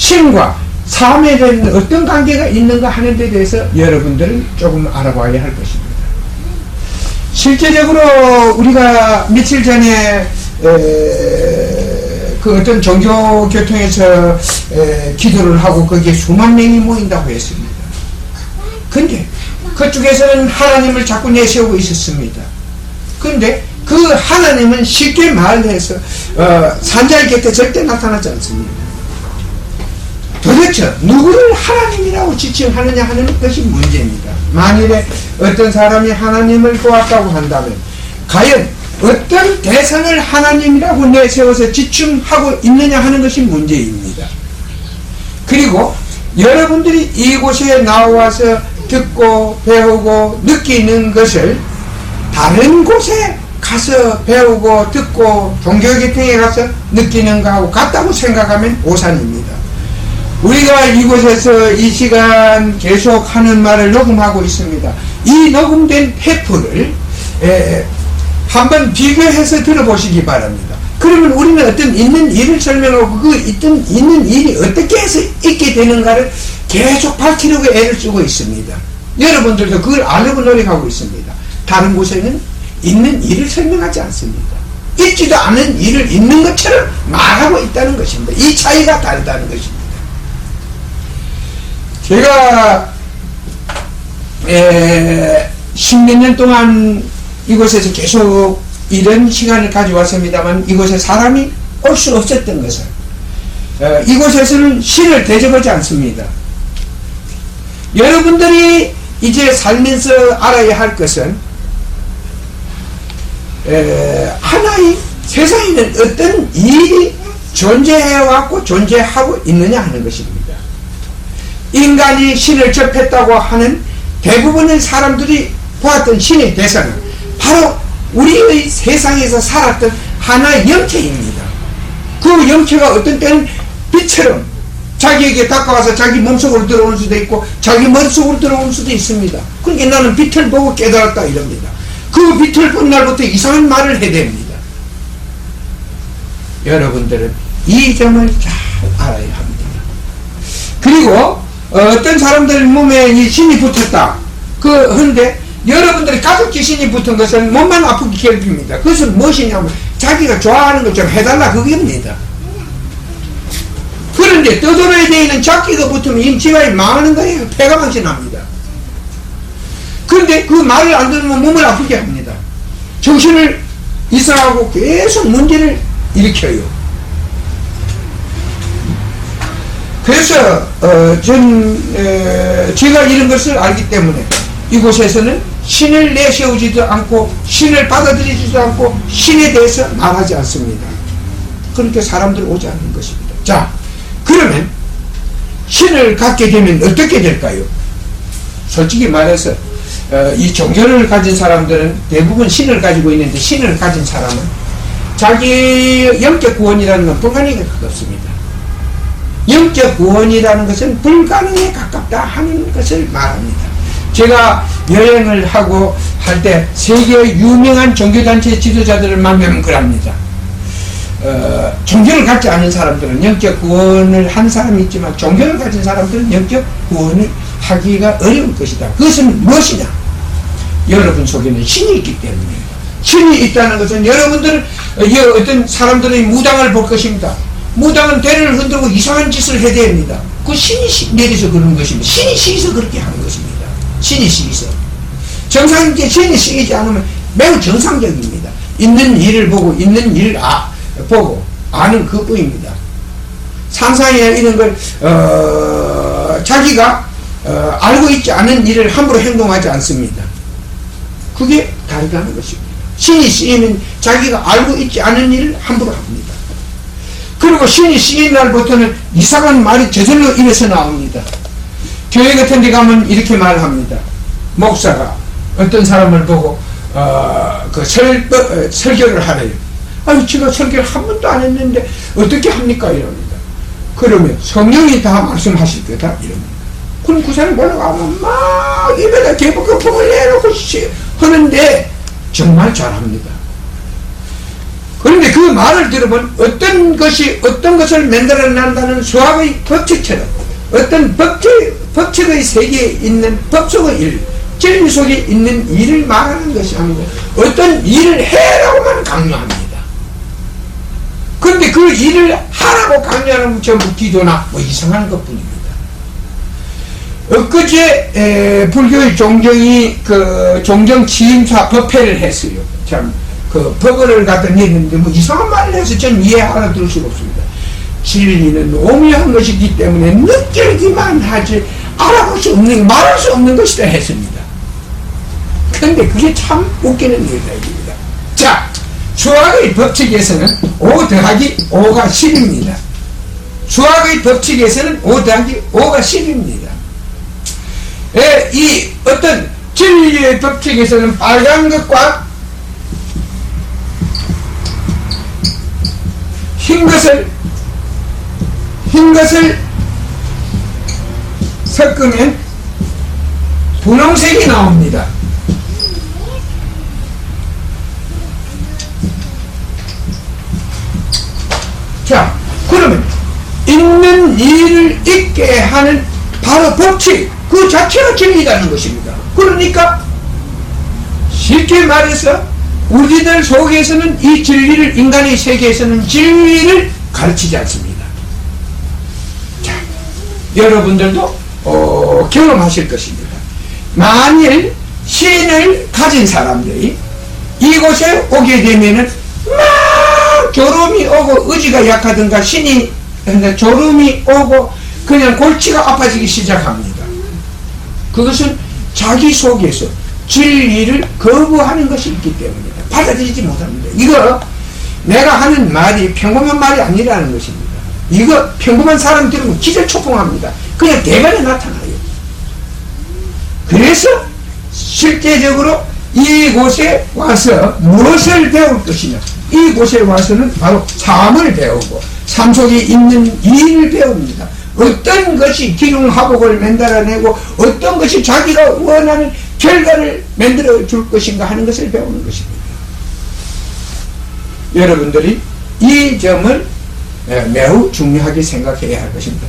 신과 삶에 대한 어떤 관계가 있는가 하는 데 대해서 여러분들은 조금 알아봐야 할 것입니다. 실제적으로 우리가 며칠 전에 그 어떤 종교교통에서 기도를 하고 거기에 수만 명이 모인다고 했습니다. 근데 그쪽에서는 하나님을 자꾸 내세우고 있었습니다. 근데 그 하나님은 쉽게 말해서 산자의 곁에 절대 나타나지 않습니다. 도대체 누구를 하나님이라고 지칭하느냐 하는 것이 문제입니다. 만일에 어떤 사람이 하나님을 보았다고 한다면 과연 어떤 대상을 하나님이라고 내세워서 지칭하고 있느냐 하는 것이 문제입니다. 그리고 여러분들이 이곳에 나와서 듣고 배우고 느끼는 것을 다른 곳에 가서 배우고 듣고 종교계통에 가서 느끼는 것하고 같다고 생각하면 오산입니다. 우리가 이곳에서 이 시간 계속 하는 말을 녹음하고 있습니다. 이 녹음된 테이프를 한번 비교해서 들어보시기 바랍니다. 그러면 우리는 어떤 있는 일을 설명하고 그 있는 일이 어떻게 해서 있게 되는가를 계속 밝히려고 애를 쓰고 있습니다. 여러분들도 그걸 알려고 노력하고 있습니다. 다른 곳에는 있는 일을 설명하지 않습니다. 있지도 않은 일을 있는 것처럼 말하고 있다는 것입니다. 이 차이가 다르다는 것입니다. 제가 10몇 년 동안 이곳에서 계속 이런 시간을 가져왔습니다만 이곳에 사람이 올 수 없었던 것은 이곳에서는 신을 대접하지 않습니다. 여러분들이 이제 살면서 알아야 할 것은 하나의 세상에는 어떤 일이 존재해왔고 존재하고 있느냐 하는 것입니다. 인간이 신을 접했다고 하는 대부분의 사람들이 보았던 신의 대상은 바로 우리의 세상에서 살았던 하나의 영체입니다. 그 영체가 어떤 때는 빛처럼 자기에게 다가와서 자기 몸속으로 들어오는 수도 있고 자기 머릿속으로 들어오는 수도 있습니다. 그러니까 나는 빛을 보고 깨달았다 이럽니다. 그 빛을 본 날부터 이상한 말을 해야 됩니다. 여러분들은 이 점을 잘 알아야 합니다. 그리고 어떤 사람들 몸에 이 신이 붙었다. 그런데 여러분들이 가족지 신이 붙은 것은 몸만 아프게 괴롭힙니다. 그것은 무엇이냐면 자기가 좋아하는 것 좀 해달라 그겁니다. 그런데 떠돌아야 되는 작기가 붙으면 임치가 망하는 거예요. 폐가 망신합니다. 그런데 그 말을 안 들으면 몸을 아프게 합니다. 정신을 이상하고 계속 문제를 일으켜요. 그래서 제가 이런 것을 알기 때문에 이곳에서는 신을 내세우지도 않고 신을 받아들이지도 않고 신에 대해서 말하지 않습니다. 그러니까 사람들 오지 않는 것입니다. 자, 그러면 신을 갖게 되면 어떻게 될까요? 솔직히 말해서 이 종교를 가진 사람들은 대부분 신을 가지고 있는데 신을 가진 사람은 자기 영적 구원이라는 건 불가능에 가깝습니다. 영적 구원이라는 것은 불가능에 가깝다 하는 것을 말합니다. 제가 여행을 하고 할 때 세계 유명한 종교단체 지도자들을 만나면 그럽니다. 종교를 갖지 않은 사람들은 영적 구원을 한 사람이 있지만 종교를 가진 사람들은 영적 구원을 하기가 어려울 것이다. 그것은 무엇이냐? 여러분 속에는 신이 있기 때문입니다. 신이 있다는 것은 여러분들은 어떤 사람들의 무당을 볼 것입니다. 무당은 대를 흔들고 이상한 짓을 해야 됩니다. 그 신이 내려서 그러는 것입니다. 신이 시기서 그렇게 하는 것입니다. 신이 시기서. 정상인께 신이 시기지 않으면 매우 정상적입니다. 있는 일을 보고 있는 일을 보고 아는 그뿐입니다. 상상이나 이런 걸 자기가 알고 있지 않은 일을 함부로 행동하지 않습니다. 그게 다르다는 것입니다. 신이 쓰이면 자기가 알고 있지 않은 일을 함부로 합니다. 그리고 신이 쓰인 날부터는 이상한 말이 저절로 입에서 나옵니다. 교회 같은 데 가면 이렇게 말합니다. 목사가 어떤 사람을 보고 설교를 하래요. 아니 제가 설교를 한 번도 안 했는데 어떻게 합니까? 이럽니다. 그러면 성령이 다 말씀하실 거다 이럽니다. 그럼 그 사람이 올라가면 막 입에다 개복거품을 내놓고 하는데 정말 잘합니다. 그런데 그 말을 들으면 어떤 것을 만들어낸다는 수학의 법칙처럼 어떤 법칙의 세계에 있는 법속의 일, 진리 속에 있는 일을 말하는 것이 아니고 어떤 일을 해라고만 강요합니다. 그런데 그 일을 하라고 강요하는 전부 기도나 뭐 이상한 것뿐입니다. 엊그제 불교의 종정이 그 종정 취임사 법회를 했어요. 참 그 법을 갖다 냈는데 뭐 이상한 말을 해서 전 이해 알아들을 수가 없습니다. 진리는 오묘한 것이기 때문에 느끼기만 하지 알아볼 수 없는, 말할 수 없는 것이다 했습니다. 그런데 그게 참 웃기는 일입니다. 자, 수학의 법칙에서는 5 더하기 5가 10입니다. 수학의 법칙에서는 5 더하기 5가 10입니다. 이 어떤 진리의 법칙에서는 빨간 것과 흰 것을 섞으면 분홍색이 나옵니다. 자, 그러면 있는 일을 있게 하는 바로 법칙 그 자체가 진리라는 것입니다. 그러니까 쉽게 말해서 우리들 속에서는 이 진리를, 인간의 세계에서는 진리를 가르치지 않습니다. 자, 여러분들도 경험하실 것입니다. 만일 신을 가진 사람들이 이곳에 오게 되면은 막 졸음이 오고 의지가 약하든가 신이 졸음이 오고 그냥 골치가 아파지기 시작합니다. 그것은 자기 속에서 진리를 거부하는 것이 있기 때문이다. 받아들이지 못합니다. 이거 내가 하는 말이 평범한 말이 아니라는 것입니다. 이거 평범한 사람 들으면 기절초풍합니다. 그냥 대변에 나타나요. 그래서 실제적으로 이곳에 와서 무엇을 배울 것이냐, 이곳에 와서는 바로 삶을 배우고 삶 속에 있는 일을 배웁니다. 어떤 것이 기능화복을 만들어내고 어떤 것이 자기가 원하는 결과를 만들어 줄 것인가 하는 것을 배우는 것입니다. 여러분들이 이 점을 매우 중요하게 생각해야 할 것입니다.